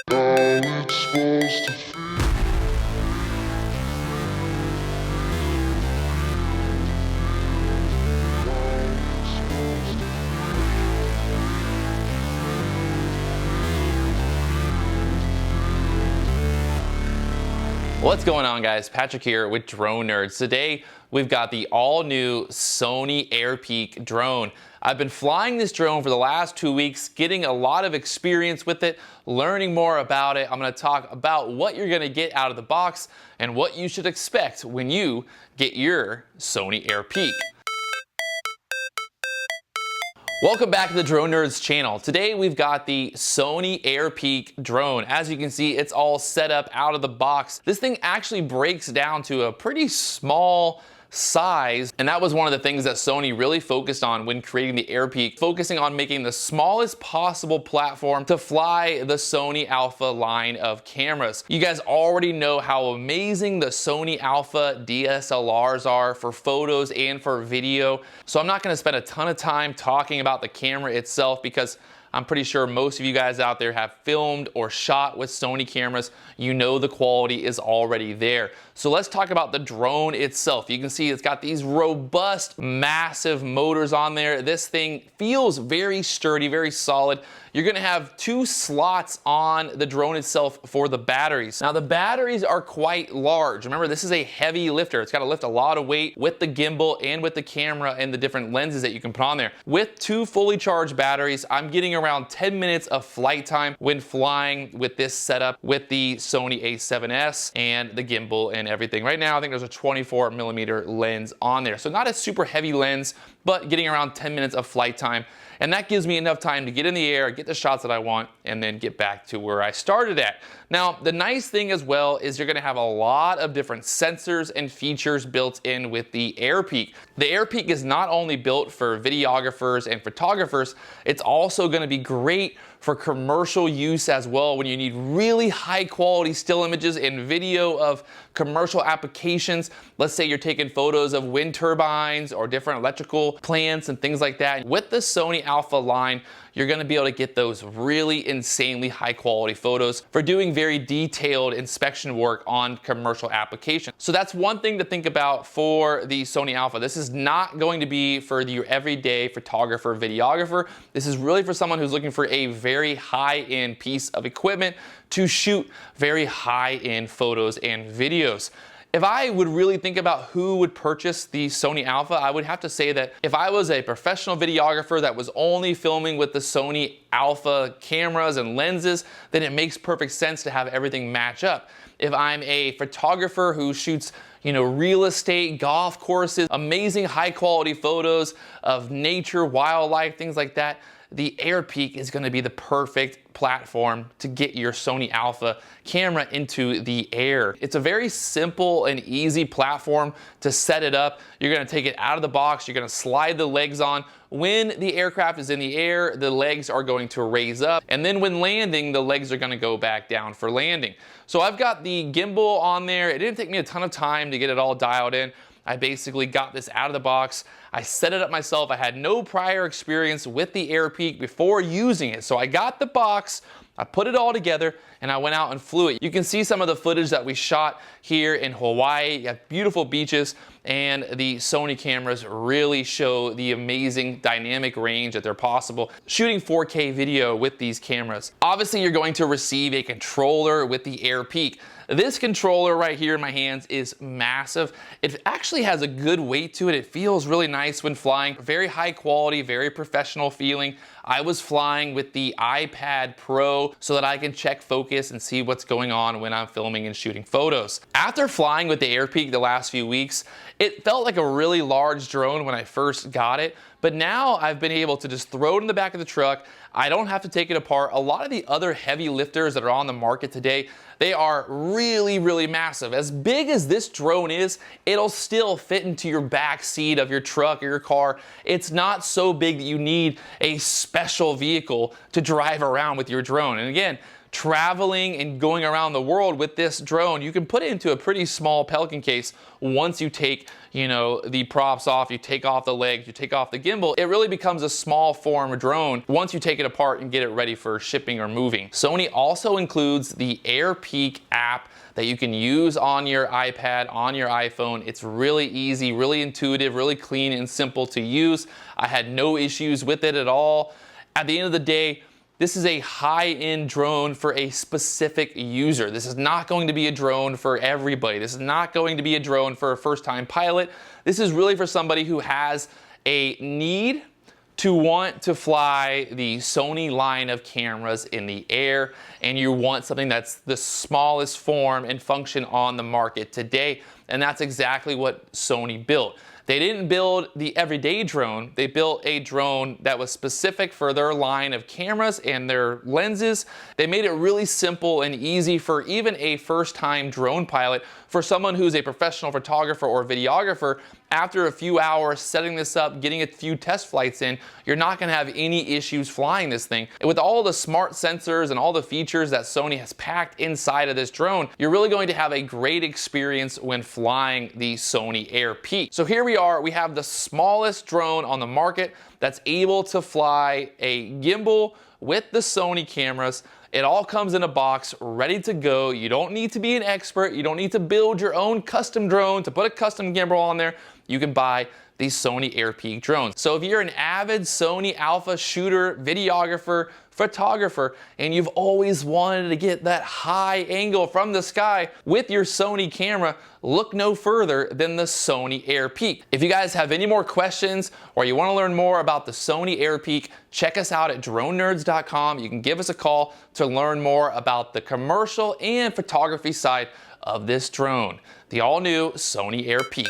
it's supposed to feel. What's going on, guys? Patrick here with Drone Nerds. Today we've got the all-new Sony Airpeak drone. I've been flying this drone for the last 2 weeks, getting a lot of experience with it, learning more about it. I'm going to talk about what you're going to get out of the box and what you should expect when you get your Sony Airpeak. Welcome back to the Drone Nerds channel. Today we've got the Sony Airpeak drone. As you can see, it's all set up out of the box. This thing actually breaks down to a pretty small size, and that was one of the things that Sony really focused on when creating the Airpeak, focusing on making the smallest possible platform to fly the Sony ALPHA line of cameras. You guys already know how amazing the Sony ALPHA DSLRs are for photos and for video, so I'm not going to spend a ton of time talking about the camera itself because I'm pretty sure most of you guys out there have filmed or shot with Sony cameras. You know the quality is already there. So let's talk about the drone itself. You can see it's got these robust, massive motors on there. This thing feels very sturdy, very solid. You're gonna have 2 slots on the drone itself for the batteries. Now the batteries are quite large. Remember, this is a heavy lifter. It's gotta lift a lot of weight with the gimbal and with the camera and the different lenses that you can put on there. With 2 fully charged batteries, I'm getting around 10 minutes of flight time when flying with this setup with the Sony a7S and the gimbal and everything. Right now, I think there's a 24mm lens on there. So not a super heavy lens, but getting around 10 minutes of flight time. And that gives me enough time to get in the air, get the shots that I want, and then get back to where I started at. Now, the nice thing as well is you're gonna have a lot of different sensors and features built in with the Airpeak. The Airpeak is not only built for videographers and photographers, it's also gonna be great for commercial use as well when you need really high quality still images and video of commercial applications. Let's say you're taking photos of wind turbines or different electrical plants and things like that. With the Sony ALPHA line, you're gonna be able to get those really insanely high quality photos for doing very detailed inspection work on commercial applications. So that's one thing to think about for the Sony ALPHA. This is not going to be for your everyday photographer, videographer. This is really for someone who's looking for a very high-end piece of equipment to shoot very high-end photos and videos. If I would really think about who would purchase the Sony ALPHA, I would have to say that if I was a professional videographer that was only filming with the Sony ALPHA cameras and lenses, then it makes perfect sense to have everything match up. If I'm a photographer who shoots, real estate, golf courses, amazing high quality photos of nature, wildlife, things like that, the Airpeak is going to be the perfect platform to get your Sony ALPHA camera into the air. It's a very simple and easy platform to set it up. You're going to take it out of the box. You're going to slide the legs on. When the aircraft is in the air, the legs are going to raise up. And then when landing, the legs are going to go back down for landing. So I've got the gimbal on there. It didn't take me a ton of time to get it all dialed in. I basically got this out of the box. I set it up myself. I had no prior experience with the Airpeak before using it. So I got the box, I put it all together, and I went out and flew it. You can see some of the footage that we shot here in Hawaii. You have beautiful beaches, and the Sony cameras really show the amazing dynamic range that they're possible shooting 4K video with these cameras. Obviously, you're going to receive a controller with the Airpeak. This controller right here in my hands is massive. It actually has a good weight to it. It feels really nice when flying. Very high quality, very professional feeling. I was flying with the iPad Pro so that I can check focus and see what's going on when I'm filming and shooting photos. After flying with the Airpeak the last few weeks, it felt like a really large drone when I first got it, but now I've been able to just throw it in the back of the truck. I don't have to take it apart. A lot of the other heavy lifters that are on the market today, they are really, really massive. As big as this drone is, it'll still fit into your back seat of your truck or your car. It's not so big that you need a special vehicle to drive around with your drone. And again, traveling and going around the world with this drone, you can put it into a pretty small Pelican case. Once you take, the props off, you take off the legs, you take off the gimbal, it really becomes a small form drone once you take it apart and get it ready for shipping or moving. Sony also includes the Airpeak app that you can use on your iPad, on your iPhone. It's really easy, really intuitive, really clean and simple to use. I had no issues with it at all. At the end of the day, this is a high-end drone for a specific user. This is not going to be a drone for everybody. This is not going to be a drone for a first-time pilot. This is really for somebody who has a need to want to fly the Sony line of cameras in the air, and you want something that's the smallest form and function on the market today. And that's exactly what Sony built. They didn't build the everyday drone. They built a drone that was specific for their line of cameras and their lenses. They made it really simple and easy for even a first-time drone pilot. For someone who's a professional photographer or videographer, after a few hours setting this up, getting a few test flights in, you're not gonna have any issues flying this thing. And with all the smart sensors and all the features that Sony has packed inside of this drone, you're really going to have a great experience when flying the Sony Airpeak. So here we are, we have the smallest drone on the market that's able to fly a gimbal with the Sony cameras. It all comes in a box, ready to go. You don't need to be an expert. You don't need to build your own custom drone to put a custom gimbal on there. You can buy these Sony Airpeak drones. So if you're an avid Sony ALPHA shooter, videographer, photographer, and you've always wanted to get that high angle from the sky with your Sony camera, look no further than the Sony Airpeak. If you guys have any more questions or you want to learn more about the Sony Airpeak, check us out at dronenerds.com. You can give us a call to learn more about the commercial and photography side of this drone, the all-new Sony Airpeak.